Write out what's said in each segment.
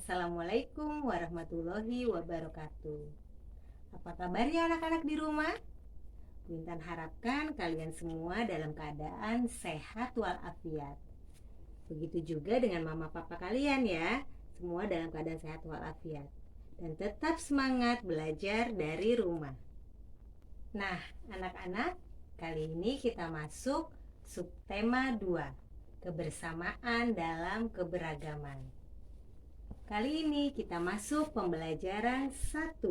Assalamualaikum warahmatullahi wabarakatuh. Apa kabarnya anak-anak di rumah? Bu Intan harapkan kalian semua dalam keadaan sehat walafiat. Begitu juga dengan mama papa kalian ya. Semua dalam keadaan sehat walafiat. Dan tetap semangat belajar dari rumah. Nah, anak-anak, kali ini kita masuk subtema 2, kebersamaan dalam keberagaman. Kali ini kita masuk pembelajaran 1.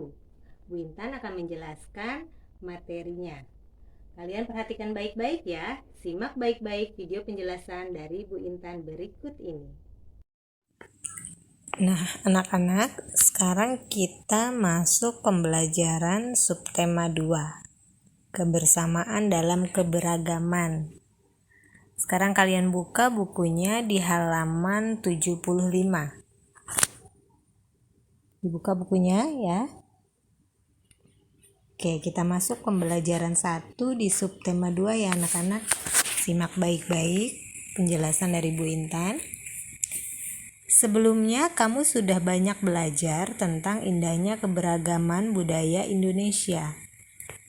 Bu Intan akan menjelaskan materinya. Kalian perhatikan baik-baik ya. Simak baik-baik video penjelasan dari Bu Intan berikut ini. Nah, anak-anak, sekarang kita masuk pembelajaran subtema 2, kebersamaan dalam keberagaman. Sekarang kalian buka bukunya di halaman 75. Dibuka bukunya ya. Oke, kita masuk pembelajaran 1 di subtema 2 ya anak-anak. Simak baik-baik penjelasan dari Bu Intan. Sebelumnya kamu sudah banyak belajar tentang indahnya keberagaman budaya Indonesia.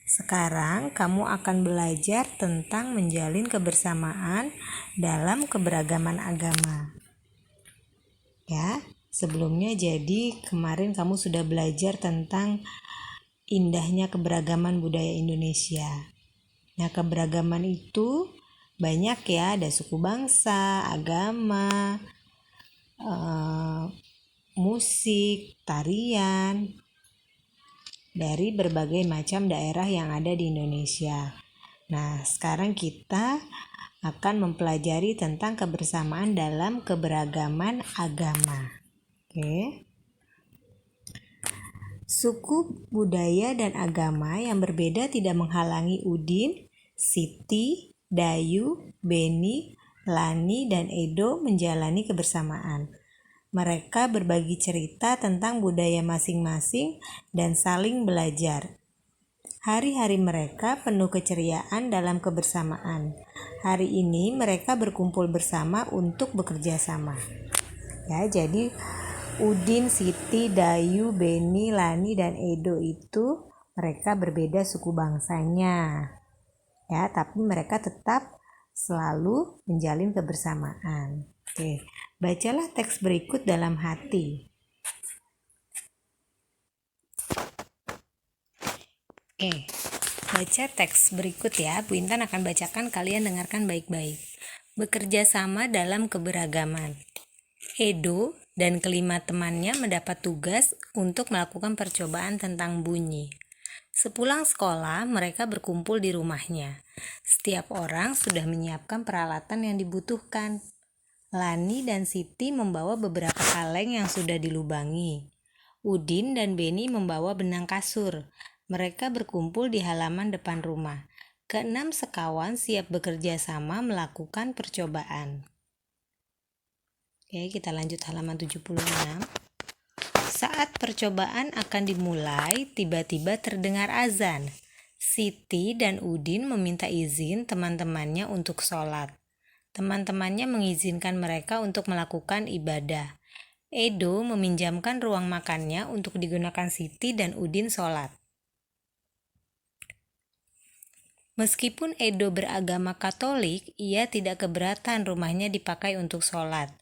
Sekarang kamu akan belajar tentang menjalin kebersamaan dalam keberagaman agama. Ya, sebelumnya jadi kemarin kamu sudah belajar tentang indahnya keberagaman budaya Indonesia. Nah, keberagaman itu banyak ya, ada suku bangsa, agama, musik, tarian dari berbagai macam daerah yang ada di Indonesia. Nah, sekarang kita akan mempelajari tentang kebersamaan dalam keberagaman agama. Oke. Suku, budaya, dan agama yang berbeda tidak menghalangi Udin, Siti, Dayu, Beni, Lani, dan Edo menjalani kebersamaan. Mereka berbagi cerita tentang budaya masing-masing dan saling belajar. Hari-hari mereka penuh keceriaan dalam kebersamaan. Hari ini mereka berkumpul bersama untuk bekerja sama. Ya, jadi Udin, Siti, Dayu, Beni, Lani, dan Edo itu mereka berbeda suku bangsanya. Ya, tapi mereka tetap selalu menjalin kebersamaan. Oke, bacalah teks berikut dalam hati. Oke, baca teks berikut ya. Bu Intan akan bacakan, kalian dengarkan baik-baik. Bekerja sama dalam keberagaman. Edo dan kelima temannya mendapat tugas untuk melakukan percobaan tentang bunyi. Sepulang sekolah, mereka berkumpul di rumahnya. Setiap orang sudah menyiapkan peralatan yang dibutuhkan. Lani dan Siti membawa beberapa kaleng yang sudah dilubangi. Udin dan Beni membawa benang kasur. Mereka berkumpul di halaman depan rumah. Keenam sekawan siap bekerja sama melakukan percobaan. Oke, kita lanjut halaman 76. Saat percobaan akan dimulai, tiba-tiba terdengar azan. Siti dan Udin meminta izin teman-temannya untuk sholat. Teman-temannya mengizinkan mereka untuk melakukan ibadah. Edo meminjamkan ruang makannya untuk digunakan Siti dan Udin sholat. Meskipun Edo beragama Katolik, ia tidak keberatan rumahnya dipakai untuk sholat.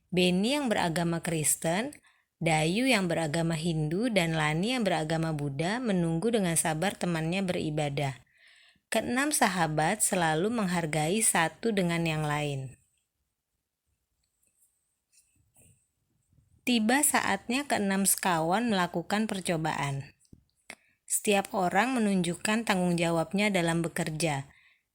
Beni yang beragama Kristen, Dayu yang beragama Hindu, dan Lani yang beragama Buddha menunggu dengan sabar temannya beribadah. Keenam sahabat selalu menghargai satu dengan yang lain. Tiba saatnya keenam sekawan melakukan percobaan. Setiap orang menunjukkan tanggung jawabnya dalam bekerja.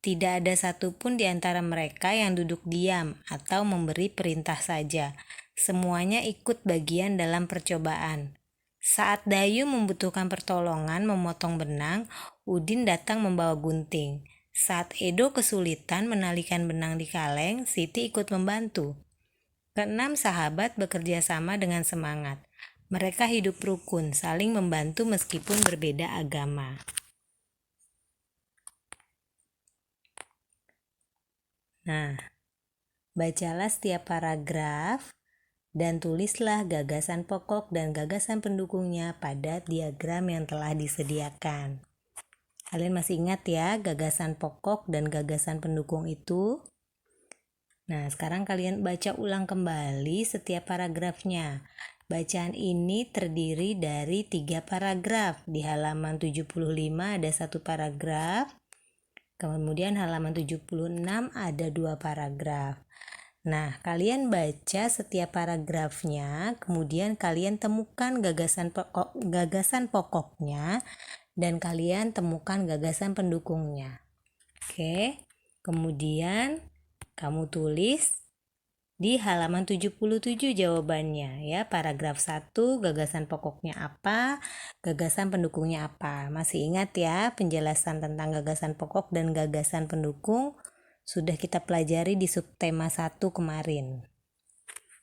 Tidak ada satupun di antara mereka yang duduk diam atau memberi perintah saja. Semuanya ikut bagian dalam percobaan. Saat Dayu membutuhkan pertolongan memotong benang, Udin datang membawa gunting. Saat Edo kesulitan menalikan benang di kaleng, Siti ikut membantu. Keenam sahabat bekerja sama dengan semangat. Mereka hidup rukun, saling membantu meskipun berbeda agama. Nah, bacalah setiap paragraf dan tulislah gagasan pokok dan gagasan pendukungnya pada diagram yang telah disediakan. Kalian masih ingat ya gagasan pokok dan gagasan pendukung itu? Nah, sekarang kalian baca ulang kembali setiap paragrafnya. Bacaan ini terdiri dari 3 paragraf. Di halaman 75 ada 1 paragraf. Kemudian halaman 76 ada 2 paragraf. Nah, kalian baca setiap paragrafnya, kemudian kalian temukan gagasan pokoknya dan kalian temukan gagasan pendukungnya. Oke. Kemudian kamu tulis di halaman 77 jawabannya ya. Paragraf 1 gagasan pokoknya apa, gagasan pendukungnya apa. Masih ingat ya penjelasan tentang gagasan pokok dan gagasan pendukung sudah kita pelajari di subtema 1 kemarin.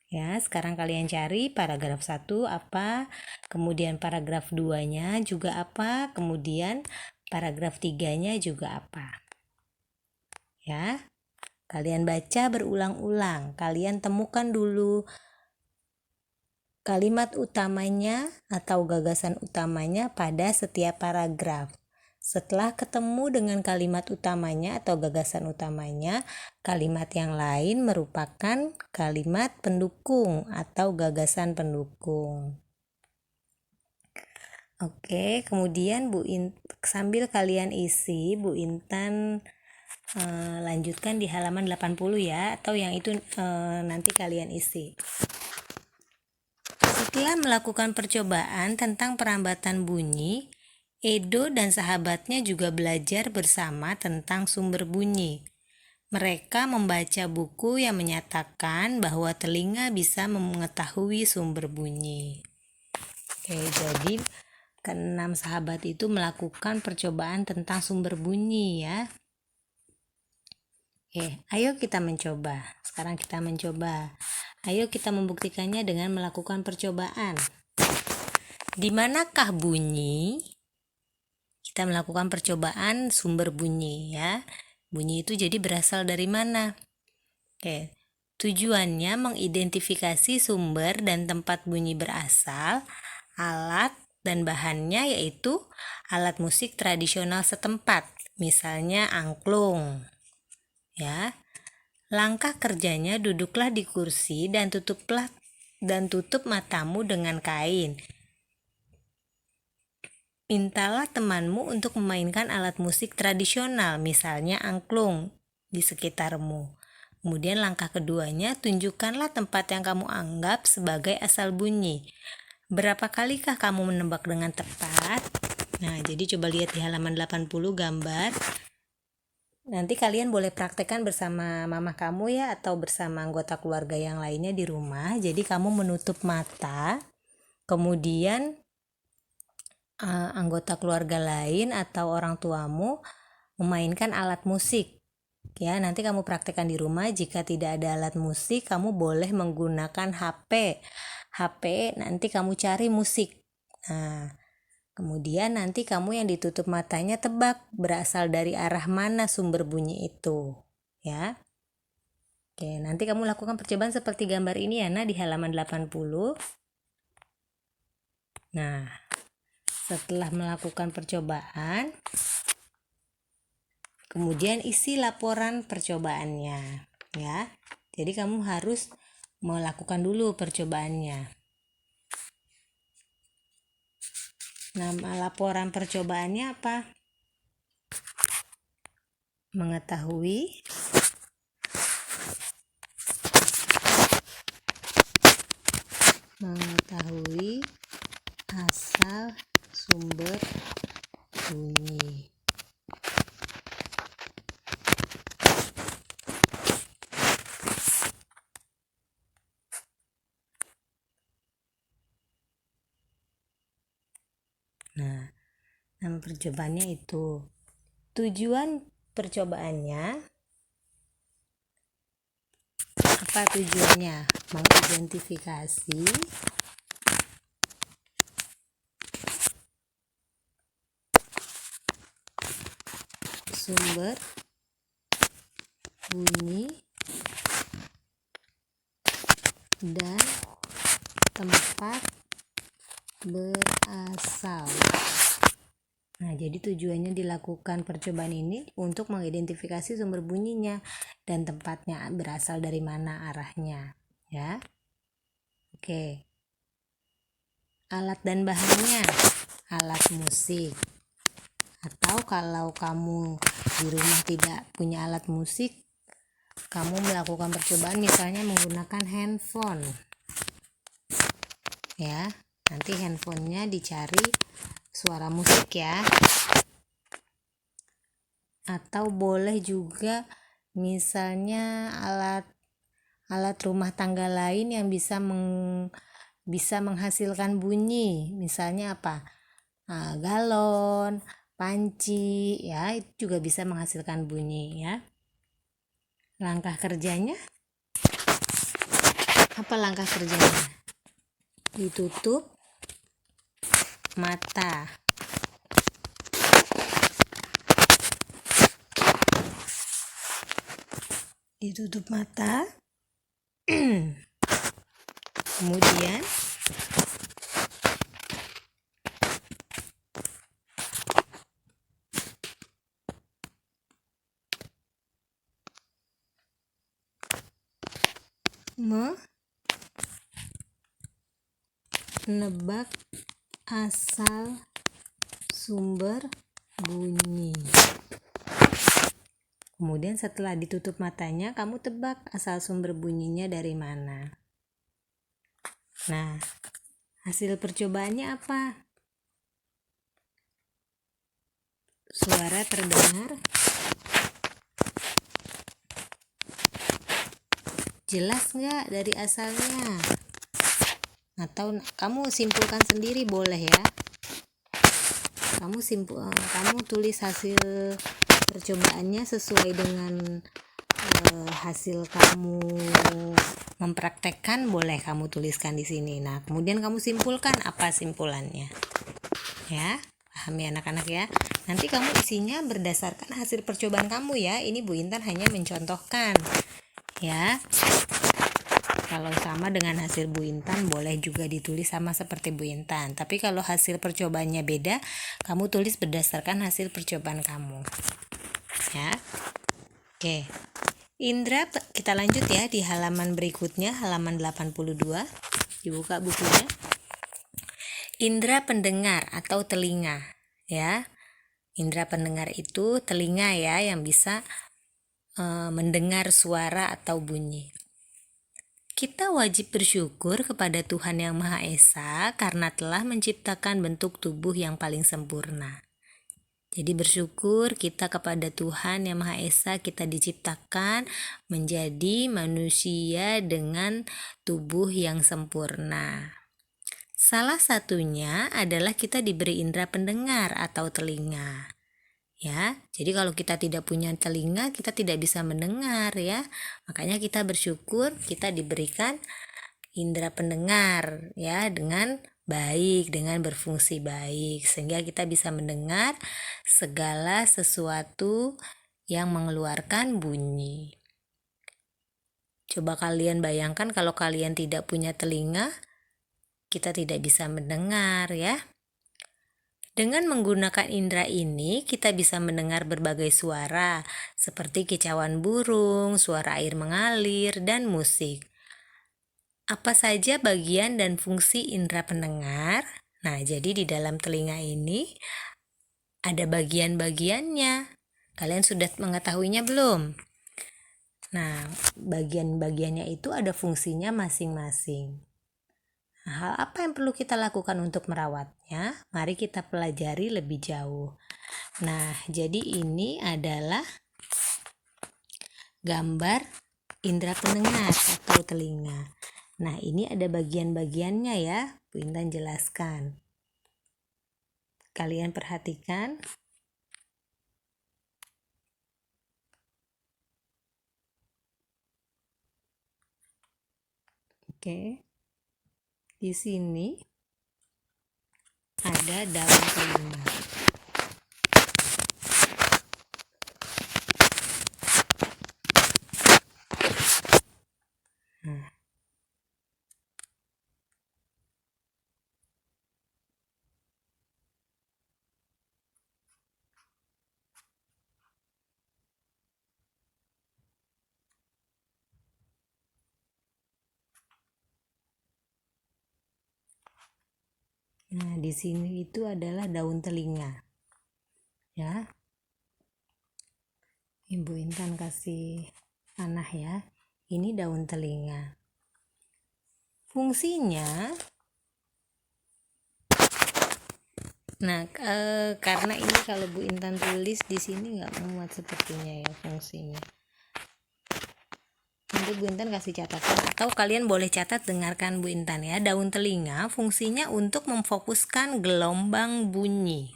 Ya, sekarang kalian cari paragraf 1 apa, kemudian paragraf 2-nya juga apa, kemudian paragraf 3-nya juga apa. Ya. Kalian baca berulang-ulang. Kalian temukan dulu kalimat utamanya atau gagasan utamanya pada setiap paragraf. Setelah ketemu dengan kalimat utamanya atau gagasan utamanya, kalimat yang lain merupakan kalimat pendukung atau gagasan pendukung. Oke, kemudian sambil kalian isi, Bu Intan lanjutkan di halaman 80 ya, atau yang itu nanti kalian isi. Setelah melakukan percobaan tentang perambatan bunyi, Edo dan sahabatnya juga belajar bersama tentang sumber bunyi. Mereka membaca buku yang menyatakan bahwa telinga bisa mengetahui sumber bunyi. Oke, jadi keenam sahabat itu melakukan percobaan tentang sumber bunyi ya. Oke, ayo kita mencoba. Sekarang kita mencoba. Ayo kita membuktikannya dengan melakukan percobaan. Di manakah bunyi? Kita melakukan percobaan sumber bunyi ya. Bunyi itu jadi berasal dari mana? Oke, tujuannya mengidentifikasi sumber dan tempat bunyi berasal, alat dan bahannya yaitu alat musik tradisional setempat, misalnya angklung. Ya. Langkah kerjanya duduklah di kursi dan tutup matamu dengan kain. Mintalah temanmu untuk memainkan alat musik tradisional, misalnya angklung, di sekitarmu. Kemudian langkah keduanya, tunjukkanlah tempat yang kamu anggap sebagai asal bunyi. Berapa kalikah kamu menebak dengan tepat? Nah, jadi coba lihat di halaman 80 gambar. Nanti kalian boleh praktekkan bersama mama kamu ya, atau bersama anggota keluarga yang lainnya di rumah. Jadi kamu menutup mata, kemudian anggota keluarga lain atau orang tuamu memainkan alat musik. Ya, nanti kamu praktekkan di rumah. Jika tidak ada alat musik, kamu boleh menggunakan HP. Nanti kamu cari musik. Nah, kemudian nanti kamu yang ditutup matanya tebak berasal dari arah mana sumber bunyi itu. Ya. Oke, nanti kamu lakukan percobaan seperti gambar ini ya, di halaman 80. Nah, setelah melakukan percobaan, kemudian isi laporan percobaannya ya. Jadi kamu harus melakukan dulu percobaannya. Nama laporan percobaannya apa? Mengetahui asal sumber bunyi. Nah, nama percobaannya itu. Tujuan percobaannya apa tujuannya? Mengidentifikasi sumber bunyi dan tempat berasal. Nah, jadi tujuannya dilakukan percobaan ini untuk mengidentifikasi sumber bunyinya dan tempatnya berasal dari mana arahnya, ya. Oke. Alat dan bahannya, alat musik. Atau kalau kamu di rumah tidak punya alat musik, kamu melakukan percobaan misalnya menggunakan handphone. Ya, nanti handphonenya dicari suara musik ya. Atau boleh juga misalnya alat rumah tangga lain yang bisa menghasilkan bunyi. Misalnya apa? Galon, panci, ya itu juga bisa menghasilkan bunyi ya. Langkah kerjanya, apa langkah kerjanya? Ditutup mata. Ditutup mata. Kemudian menebak asal sumber bunyi. Kemudian setelah ditutup matanya, kamu tebak asal sumber bunyinya dari mana. Nah, hasil percobaannya apa? Suara terdengar jelas nggak dari asalnya? Atau kamu simpulkan sendiri boleh ya. Kamu tulis hasil percobaannya sesuai dengan hasil kamu mempraktekkan, boleh kamu tuliskan di sini. Nah, kemudian kamu simpulkan apa simpulannya. Ya, paham ya anak-anak ya. Nanti kamu isinya berdasarkan hasil percobaan kamu ya. Ini Bu Intan hanya mencontohkan. Ya. Kalau sama dengan hasil Bu Intan boleh juga ditulis sama seperti Bu Intan. Tapi kalau hasil percobaannya beda, kamu tulis berdasarkan hasil percobaan kamu. Ya. Oke. Indra, kita lanjut ya di halaman berikutnya, halaman 82. Dibuka bukunya. Indra pendengar atau telinga, ya. Indra pendengar itu telinga ya yang bisa mendengar suara atau bunyi. Kita wajib bersyukur kepada Tuhan Yang Maha Esa karena telah menciptakan bentuk tubuh yang paling sempurna. Jadi bersyukur kita kepada Tuhan Yang Maha Esa, kita diciptakan menjadi manusia dengan tubuh yang sempurna. Salah satunya adalah kita diberi indera pendengar atau telinga. Ya, jadi kalau kita tidak punya telinga, kita tidak bisa mendengar ya. Makanya kita bersyukur kita diberikan indera pendengar ya dengan baik, dengan berfungsi baik, sehingga kita bisa mendengar segala sesuatu yang mengeluarkan bunyi. Coba kalian bayangkan kalau kalian tidak punya telinga, kita tidak bisa mendengar ya. Dengan menggunakan indera ini, kita bisa mendengar berbagai suara, seperti kicauan burung, suara air mengalir, dan musik. Apa saja bagian dan fungsi indera pendengar? Nah, jadi di dalam telinga ini ada bagian-bagiannya. Kalian sudah mengetahuinya belum? Nah, bagian-bagiannya itu ada fungsinya masing-masing. Nah, hal apa yang perlu kita lakukan untuk merawatnya? Mari kita pelajari lebih jauh. Nah, jadi ini adalah gambar indera pendengar atau telinga. Nah, ini ada bagian-bagiannya ya, Bu Intan jelaskan. Kalian perhatikan. Oke. Di sini ada daun telinga. Nah, Nah, di sini itu adalah daun telinga. Ya. Ibu Intan kasih panah ya. Ini daun telinga. Fungsinya, nah karena ini kalau Bu Intan tulis di sini nggak muat sepertinya ya fungsinya. Nanti Bu Intan kasih catatan atau kalian boleh catat, dengarkan Bu Intan ya. Daun telinga fungsinya untuk memfokuskan gelombang bunyi.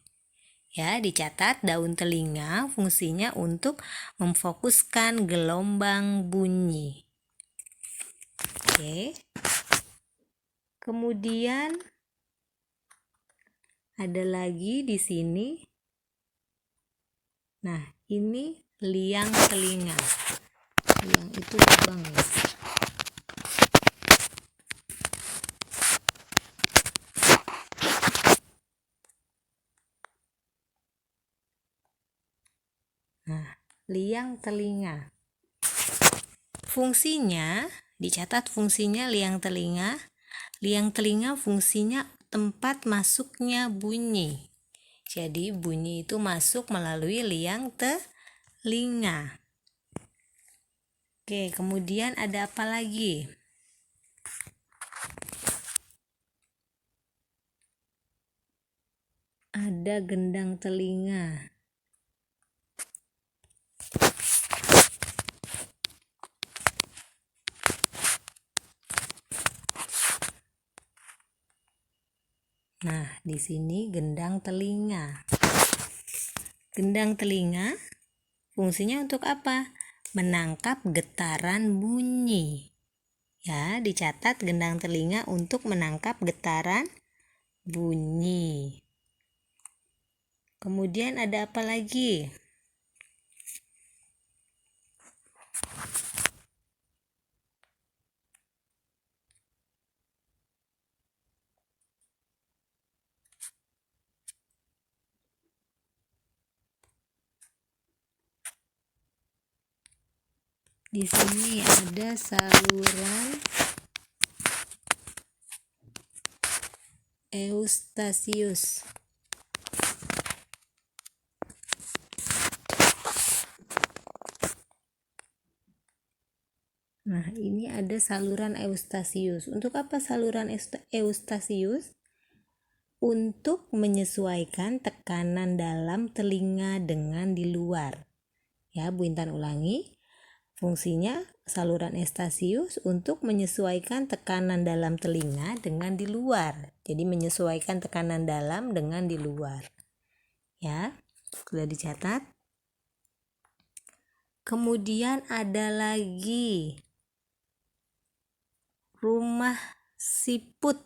Ya, dicatat daun telinga fungsinya untuk memfokuskan gelombang bunyi. Oke. Kemudian ada lagi di sini. Nah, ini liang telinga. Liang itu lubang ya. Nah, liang telinga. Fungsinya, dicatat fungsinya liang telinga. Liang telinga fungsinya tempat masuknya bunyi. Jadi bunyi itu masuk melalui liang telinga. Oke, kemudian ada apa lagi? Ada gendang telinga. Nah, di sini gendang telinga. Gendang telinga fungsinya untuk apa? Menangkap getaran bunyi. Ya, dicatat gendang telinga untuk menangkap getaran bunyi. Kemudian ada apa lagi? Di sini ada saluran Eustachius. Nah, ini ada saluran Eustachius. Untuk apa saluran Eustachius? Untuk menyesuaikan tekanan dalam telinga dengan di luar. Ya, Bu Intan ulangi. Fungsinya saluran Eustachius untuk menyesuaikan tekanan dalam telinga dengan di luar. Jadi menyesuaikan tekanan dalam dengan di luar. Ya, sudah dicatat. Kemudian ada lagi rumah siput.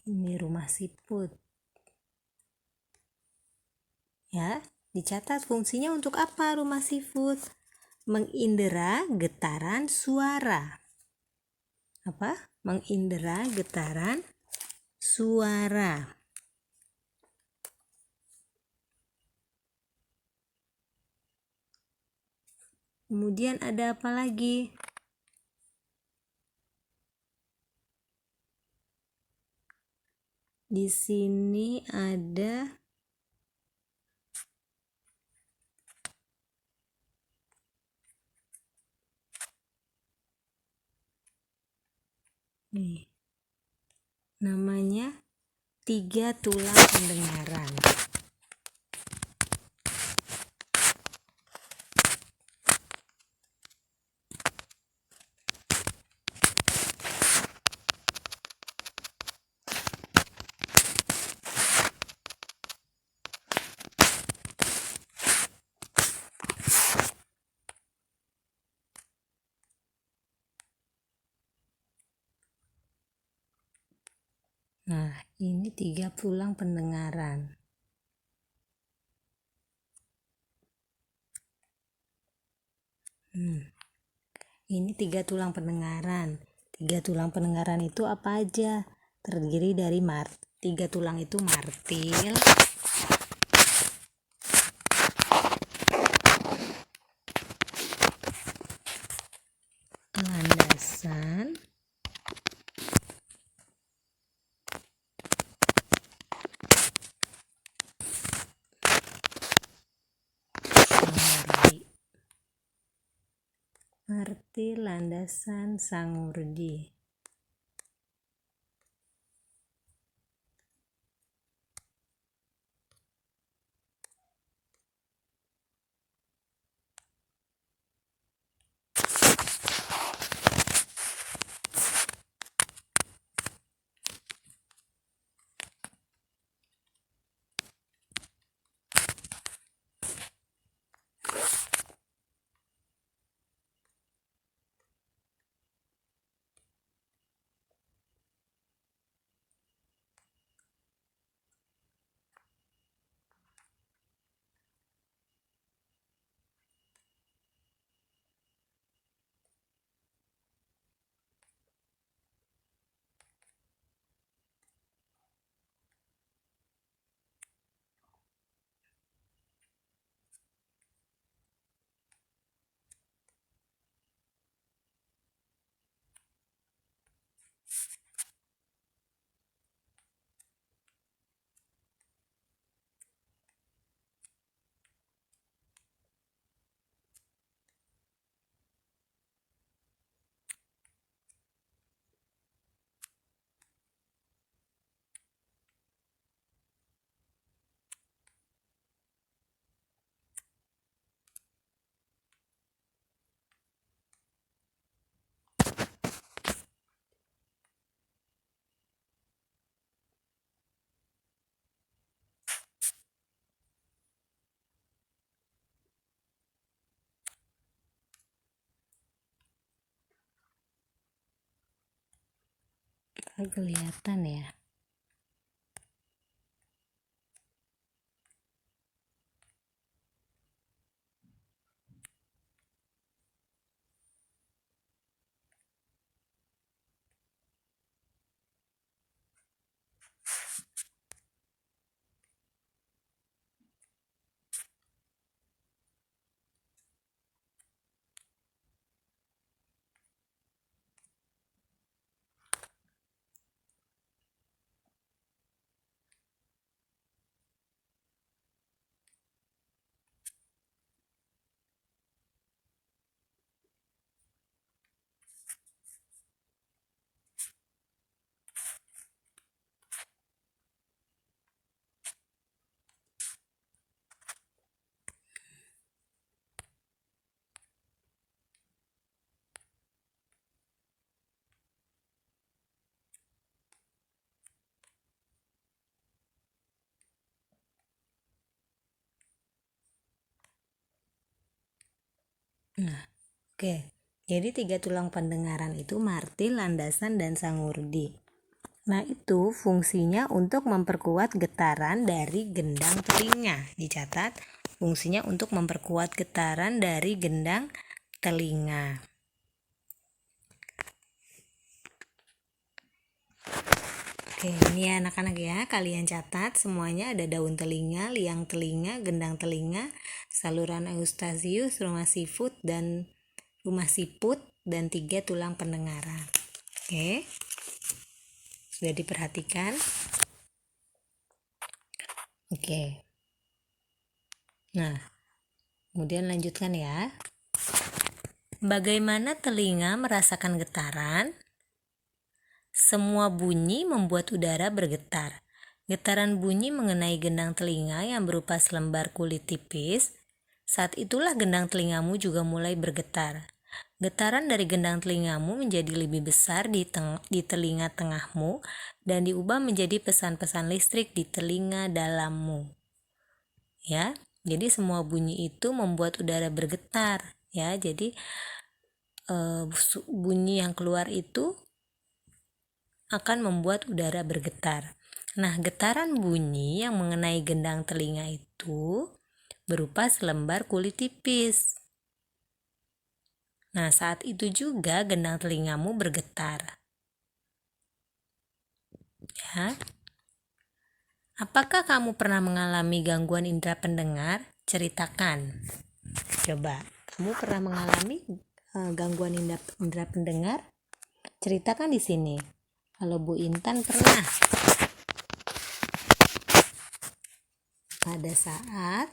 Ini rumah siput. Ya, dicatat fungsinya untuk apa rumah siput? Mengindera getaran suara. Apa? Mengindera getaran suara. Kemudian ada apa lagi? Di sini ada nih, namanya 3 tulang pendengaran. Nah, ini 3 tulang pendengaran. Ini 3 tulang pendengaran. 3 tulang pendengaran itu apa aja? Terdiri dari 3 tulang itu martil, Martil, landasan, Sangurdi. Kelihatan ya. Nah, oke. Jadi 3 tulang pendengaran itu martil, landasan, dan sangurdi. Nah, itu fungsinya untuk memperkuat getaran dari gendang telinga. Dicatat, fungsinya untuk memperkuat getaran dari gendang telinga. Oke, ini ya anak-anak ya, kalian catat semuanya ada daun telinga, liang telinga, gendang telinga, saluran eustachius, rumah siput, dan 3 tulang pendengaran. Oke, sudah diperhatikan? Oke. Nah, kemudian lanjutkan ya. Bagaimana telinga merasakan getaran? Semua bunyi membuat udara bergetar. Getaran bunyi mengenai gendang telinga yang berupa selembar kulit tipis. Saat itulah gendang telingamu juga mulai bergetar. Getaran dari gendang telingamu menjadi lebih besar di telinga tengahmu dan diubah menjadi pesan-pesan listrik di telinga dalammu. Ya, jadi semua bunyi itu membuat udara bergetar. Ya, jadi bunyi yang keluar itu akan membuat udara bergetar. Nah, getaran bunyi yang mengenai gendang telinga itu berupa selembar kulit tipis. Nah, saat itu juga gendang telingamu bergetar. Ya. Apakah kamu pernah mengalami gangguan indera pendengar? Ceritakan. Coba, kamu pernah mengalami gangguan indera pendengar? Ceritakan di sini. Kalau Bu Intan pernah. Pada saat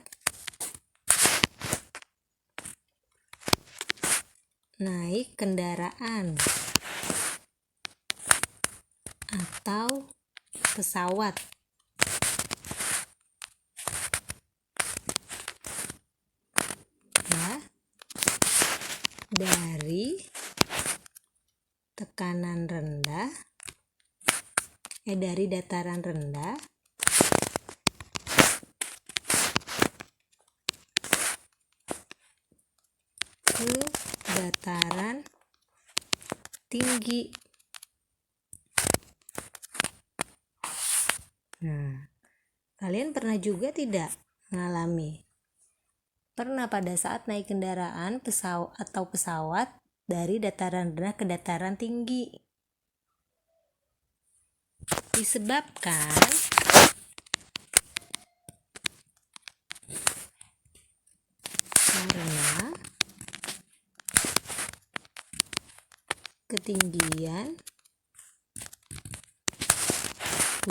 naik kendaraan atau pesawat. Ya, dari tekanan rendah, dari dataran rendah ke dataran tinggi. Nah, kalian pernah juga tidak mengalami? Pernah pada saat naik kendaraan pesawat dari dataran rendah ke dataran tinggi. Disebabkan karena ketinggian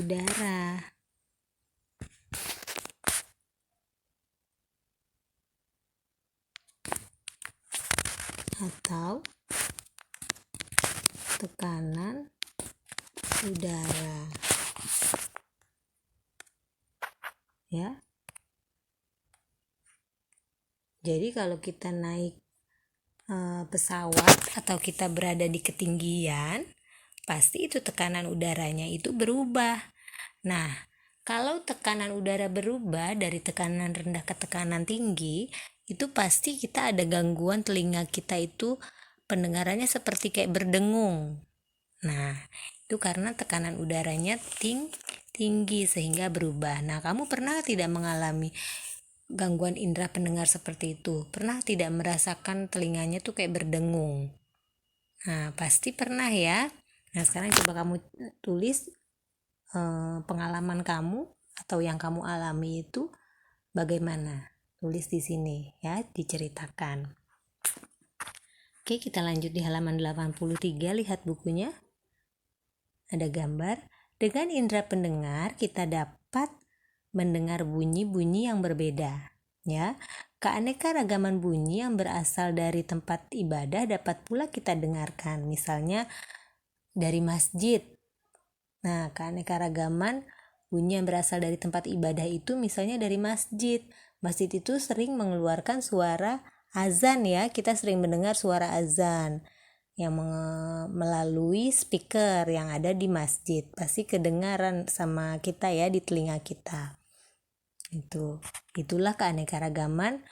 udara. Atau tekanan udara. Ya. Jadi kalau kita naik pesawat atau kita berada di ketinggian, pasti itu tekanan udaranya itu berubah. Nah, kalau tekanan udara berubah dari tekanan rendah ke tekanan tinggi, itu pasti kita ada gangguan telinga kita itu pendengarannya seperti kayak berdengung. Nah, itu karena tekanan udaranya tinggi sehingga berubah. Nah, kamu pernah tidak mengalami gangguan indera pendengar seperti itu? Pernah tidak merasakan telinganya tuh kayak berdengung? Nah, pasti pernah ya. Nah, sekarang coba kamu tulis pengalaman kamu atau yang kamu alami itu bagaimana? Tulis di sini ya, diceritakan. Oke, kita lanjut di halaman 83, lihat bukunya. Ada gambar. Dengan indera pendengar kita dapat mendengar bunyi-bunyi yang berbeda, ya. Keanekaragaman bunyi yang berasal dari tempat ibadah dapat pula kita dengarkan, misalnya dari masjid. Nah, keanekaragaman bunyi yang berasal dari tempat ibadah itu misalnya dari masjid. Masjid itu sering mengeluarkan suara azan ya, kita sering mendengar suara azan yang melalui speaker yang ada di masjid. Pasti kedengaran sama kita ya di telinga kita. Itulah keanekaragaman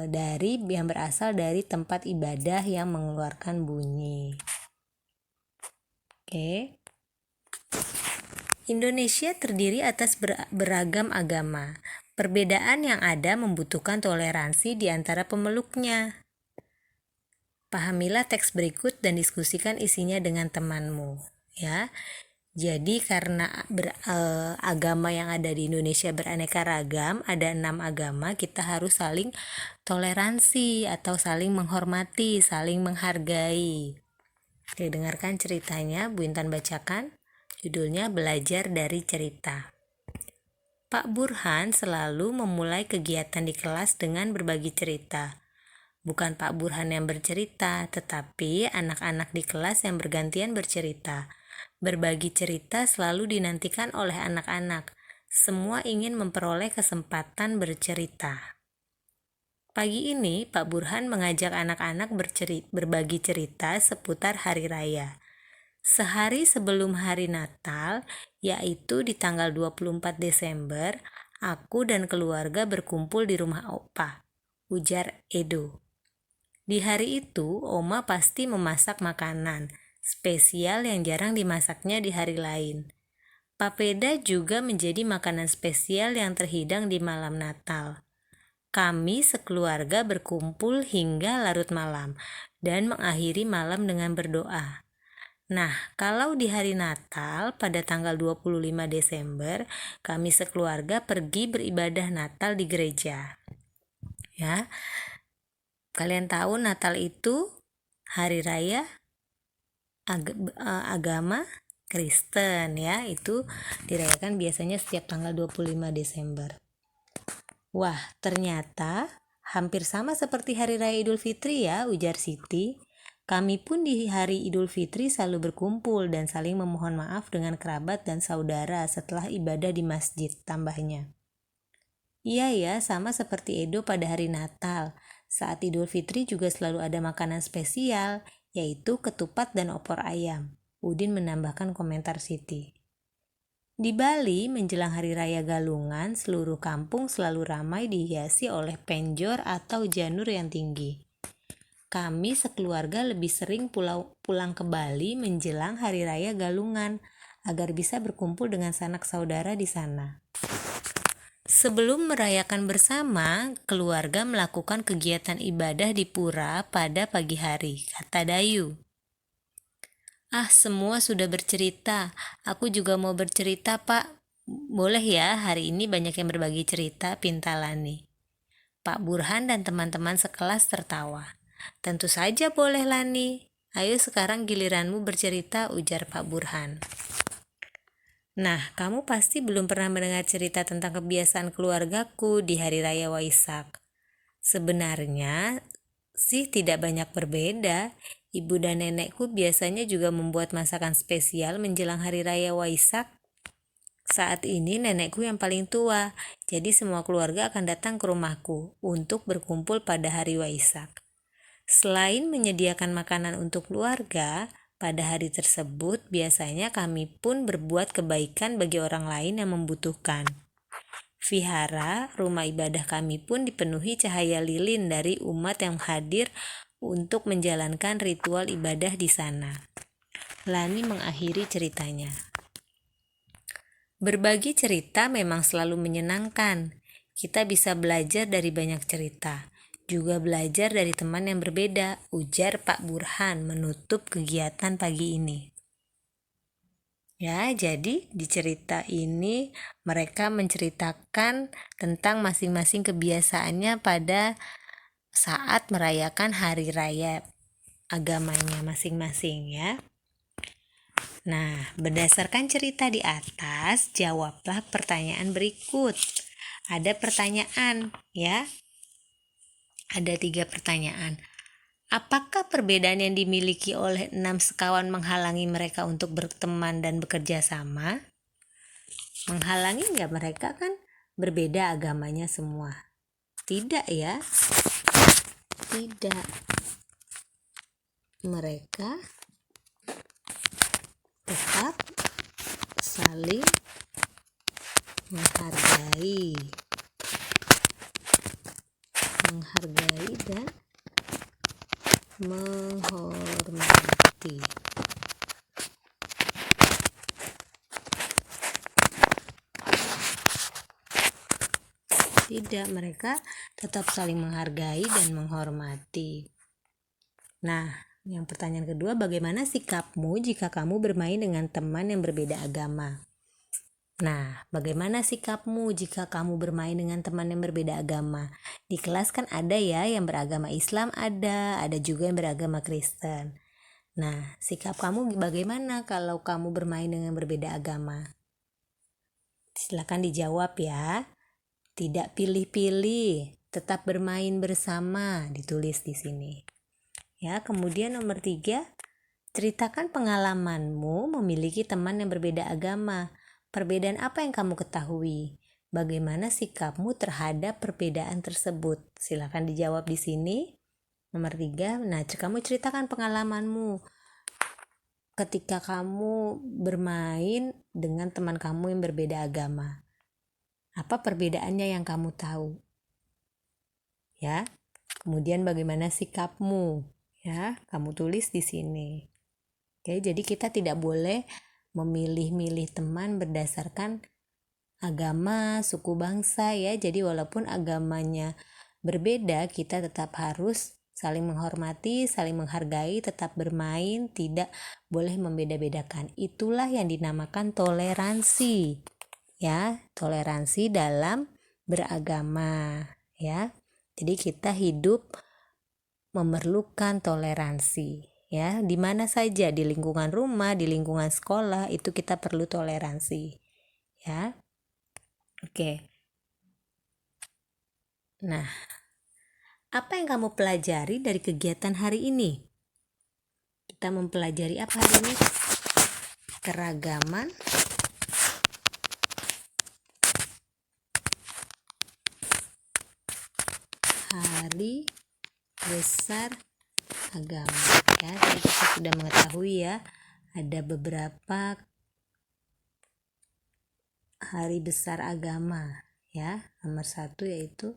dari yang berasal dari tempat ibadah yang mengeluarkan bunyi. Oke. Indonesia terdiri atas beragam agama. Perbedaan yang ada membutuhkan toleransi di antara pemeluknya. Pahamilah teks berikut dan diskusikan isinya dengan temanmu, ya. Jadi karena agama yang ada di Indonesia beraneka ragam, ada 6 agama, kita harus saling toleransi atau saling menghormati, saling menghargai. Oke, dengarkan ceritanya, Bu Intan bacakan. Judulnya Belajar dari Cerita. Pak Burhan selalu memulai kegiatan di kelas dengan berbagi cerita. Bukan Pak Burhan yang bercerita, tetapi anak-anak di kelas yang bergantian bercerita. Berbagi cerita selalu dinantikan oleh anak-anak. Semua ingin memperoleh kesempatan bercerita. Pagi ini, Pak Burhan mengajak anak-anak berbagi cerita seputar hari raya. Sehari sebelum hari Natal, yaitu di tanggal 24 Desember, aku dan keluarga berkumpul di rumah Opa, ujar Edo. Di hari itu, Oma pasti memasak makanan spesial yang jarang dimasaknya di hari lain. Papeda juga menjadi makanan spesial yang terhidang di malam Natal. Kami sekeluarga berkumpul hingga larut malam dan mengakhiri malam dengan berdoa. Nah, kalau di hari Natal pada tanggal 25 Desember, kami sekeluarga pergi beribadah Natal di gereja. Ya. Kalian tahu Natal itu hari raya agama Kristen ya, itu dirayakan biasanya setiap tanggal 25 Desember. Wah, ternyata Hampir sama seperti Hari Raya Idul Fitri ya, ujar Siti. Kami pun di hari Idul Fitri selalu berkumpul dan saling memohon maaf dengan kerabat dan saudara setelah ibadah di masjid, tambahnya. Iya ya, sama seperti Edo pada hari Natal. Saat Idul Fitri juga selalu ada makanan spesial, yaitu ketupat dan opor ayam. Udin menambahkan komentar Siti. Di Bali, menjelang Hari Raya Galungan, seluruh kampung selalu ramai dihiasi oleh penjor atau janur yang tinggi. Kami sekeluarga lebih sering pulang ke Bali menjelang Hari Raya Galungan, agar bisa berkumpul dengan sanak saudara di sana. Sebelum merayakan bersama, keluarga melakukan kegiatan ibadah di pura pada pagi hari, kata Dayu. Ah, semua sudah bercerita. Aku juga mau bercerita, Pak. Boleh ya, hari ini banyak yang berbagi cerita, pinta Lani. Pak Burhan dan teman-teman sekelas tertawa. Tentu saja boleh, Lani. Ayo sekarang giliranmu bercerita, ujar Pak Burhan. Nah, kamu pasti belum pernah mendengar cerita tentang kebiasaan keluargaku di Hari Raya Waisak. Sebenarnya sih tidak banyak berbeda. Ibu dan nenekku biasanya juga membuat masakan spesial menjelang Hari Raya Waisak. Saat ini nenekku yang paling tua, jadi semua keluarga akan datang ke rumahku untuk berkumpul pada hari Waisak. Selain menyediakan makanan untuk keluarga, pada hari tersebut biasanya kami pun berbuat kebaikan bagi orang lain yang membutuhkan. Vihara, rumah ibadah kami pun dipenuhi cahaya lilin dari umat yang hadir untuk menjalankan ritual ibadah di sana. Lani mengakhiri ceritanya. Berbagi cerita memang selalu menyenangkan. Kita bisa belajar dari banyak cerita, juga belajar dari teman yang berbeda, ujar Pak Burhan menutup kegiatan pagi ini. Ya, jadi di cerita ini mereka menceritakan tentang masing-masing kebiasaannya pada saat merayakan hari raya agamanya masing-masing ya. Nah, berdasarkan cerita di atas, jawablah pertanyaan berikut. Ada pertanyaan ya. Ada 3 pertanyaan. Apakah perbedaan yang dimiliki oleh 6 sekawan menghalangi mereka untuk berteman dan bekerja sama? Menghalangi nggak, mereka kan berbeda agamanya semua? Tidak ya. Tidak. Mereka tetap saling menghargai dan menghormati. Tidak, mereka tetap saling menghargai dan menghormati. Nah, yang pertanyaan kedua, bagaimana sikapmu jika kamu bermain dengan teman yang berbeda agama? Nah, bagaimana sikapmu jika kamu bermain dengan teman yang berbeda agama? Di kelas kan ada ya yang beragama Islam, ada juga yang beragama Kristen. Nah, sikap kamu bagaimana kalau kamu bermain dengan berbeda agama? Silakan dijawab ya. Tidak pilih-pilih, tetap bermain bersama, ditulis di sini. Ya, kemudian nomor 3, ceritakan pengalamanmu memiliki teman yang berbeda agama. Perbedaan apa yang kamu ketahui? Bagaimana sikapmu terhadap perbedaan tersebut? Silakan dijawab di sini. Nomor 3, nah kamu ceritakan pengalamanmu ketika kamu bermain dengan teman kamu yang berbeda agama. Apa perbedaannya yang kamu tahu? Ya. Kemudian bagaimana sikapmu? Ya, kamu tulis di sini. Oke, jadi kita tidak boleh memilih-milih teman berdasarkan agama, suku, bangsa ya. Jadi walaupun agamanya berbeda, kita tetap harus saling menghormati, saling menghargai, tetap bermain, tidak boleh membeda-bedakan. Itulah yang dinamakan toleransi. Ya, toleransi dalam beragama ya. Jadi kita hidup memerlukan toleransi ya, di mana saja, di lingkungan rumah, di lingkungan sekolah, itu kita perlu toleransi ya. Oke. Nah, Apa yang kamu pelajari dari kegiatan hari ini? Kita mempelajari apa hari ini? Keragaman Hari Besar Agama. Ya, tadi kita sudah mengetahui ya, ada beberapa hari besar agama ya. Nomor 1 yaitu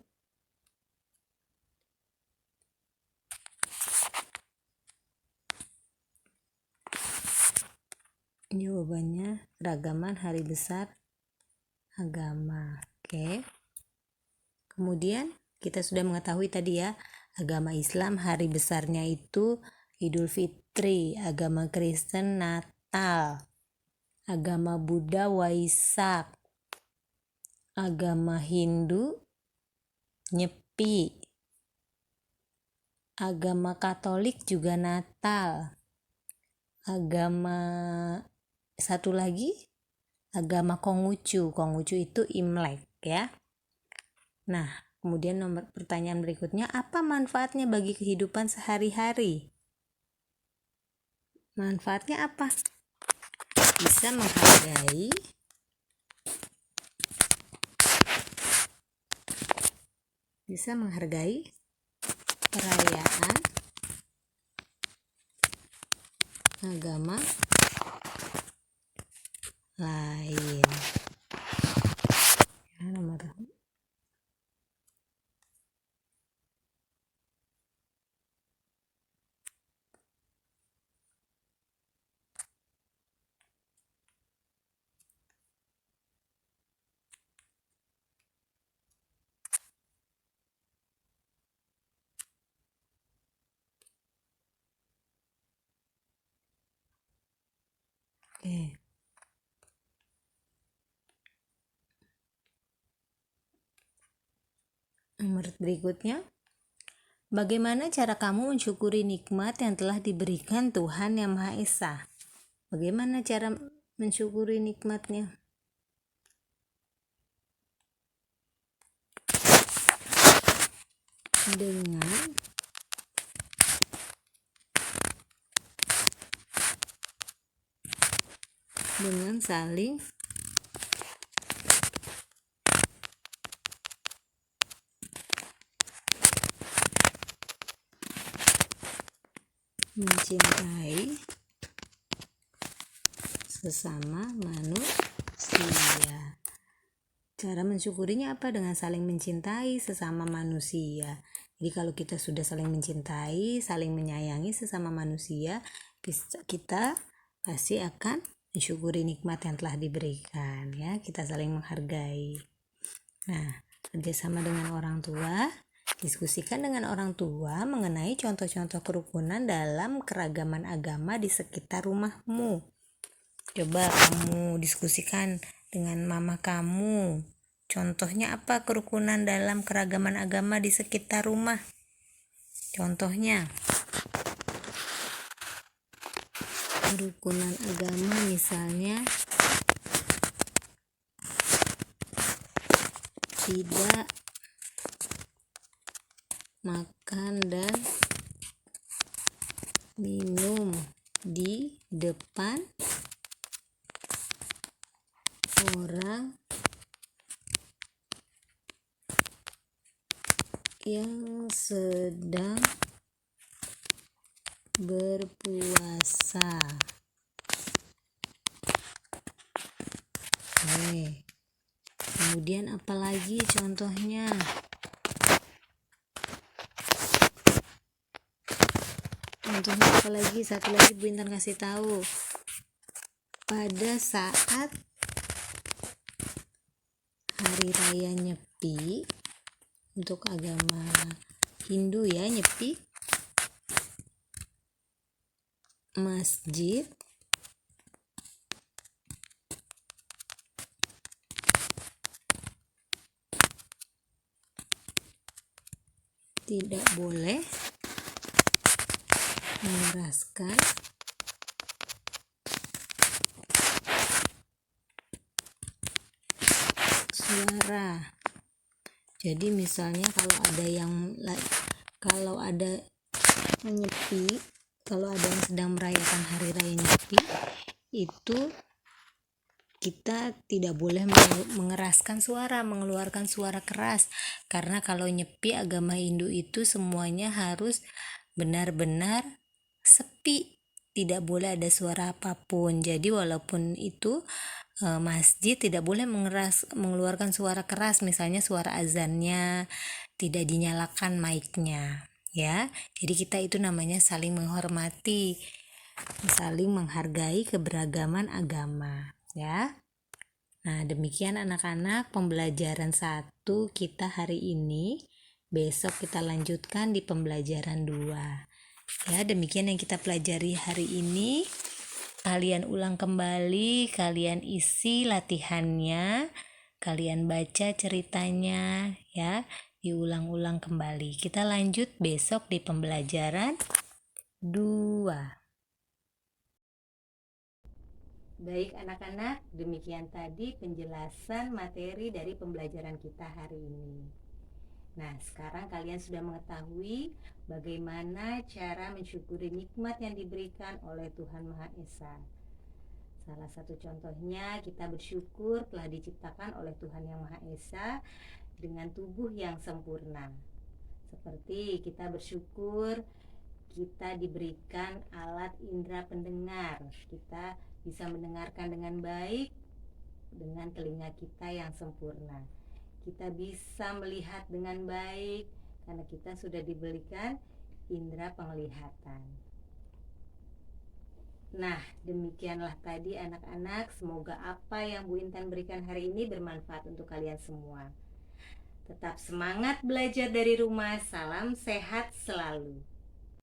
jawabannya keragaman hari besar agama. Oke. Kemudian kita sudah mengetahui tadi ya, agama Islam hari besarnya itu Idul Fitri, agama Kristen Natal, agama Buddha Waisak, agama Hindu Nyepi, agama Katolik juga Natal, agama satu lagi agama Konghucu itu Imlek ya. Nah, kemudian nomor pertanyaan berikutnya, apa manfaatnya bagi kehidupan sehari-hari? Manfaatnya apa? Bisa menghargai perayaan agama lain. Ya, nomor Oke. Nomor berikutnya, bagaimana cara kamu mensyukuri nikmat yang telah diberikan Tuhan Yang Maha Esa? Bagaimana cara mensyukuri nikmatnya? Dengan saling mencintai sesama manusia. Cara mensyukurinya apa? Dengan saling mencintai sesama manusia. Jadi kalau kita sudah saling mencintai, saling menyayangi sesama manusia, kita pasti akan mensyukuri nikmat yang telah diberikan ya. Kita saling menghargai. Nah, kerjasama dengan orang tua, diskusikan dengan orang tua mengenai contoh-contoh kerukunan dalam keragaman agama di sekitar rumahmu. Coba kamu diskusikan dengan mama kamu. Contohnya apa kerukunan dalam keragaman agama di sekitar rumah? Contohnya, kerukunan agama misalnya tidak makan dan minum di depan orang yang sedang berpuasa. Oke. Kemudian apalagi contohnya? Contohnya apalagi? Satu lagi Bu Intan kasih tahu. Pada saat hari raya Nyepi, untuk agama Hindu ya, Nyepi, masjid tidak boleh mengeraskan suara. Jadi misalnya kalau ada yang kalau ada nyepi, kalau ada yang sedang merayakan hari raya Nyepi, itu kita tidak boleh mengeraskan suara, mengeluarkan suara keras, karena kalau Nyepi agama Hindu itu semuanya harus benar-benar sepi, tidak boleh ada suara apapun. Jadi walaupun itu masjid tidak boleh mengeluarkan suara keras, misalnya suara azannya tidak dinyalakan mic-nya ya. Jadi kita itu namanya saling menghormati, saling menghargai keberagaman agama ya. Nah, demikian anak-anak pembelajaran 1 kita hari ini. Besok kita lanjutkan di pembelajaran 2. Ya, demikian yang kita pelajari hari ini. Kalian ulang kembali, kalian isi latihannya, kalian baca ceritanya ya, diulang-ulang kembali. Kita lanjut besok di pembelajaran 2. Baik anak-anak, demikian tadi penjelasan materi dari pembelajaran kita hari ini. Nah, sekarang kalian sudah mengetahui bagaimana cara mensyukuri nikmat yang diberikan oleh Tuhan Maha Esa. Salah satu contohnya, kita bersyukur telah diciptakan oleh Tuhan Yang Maha Esa dengan tubuh yang sempurna. Seperti kita bersyukur kita diberikan alat indera pendengar, kita bisa mendengarkan dengan baik dengan telinga kita yang sempurna. Kita bisa melihat dengan baik karena kita sudah diberikan indera penglihatan. Nah, demikianlah tadi anak-anak. Semoga apa yang Bu Intan berikan hari ini bermanfaat untuk kalian semua. Tetap semangat belajar dari rumah. Salam sehat selalu.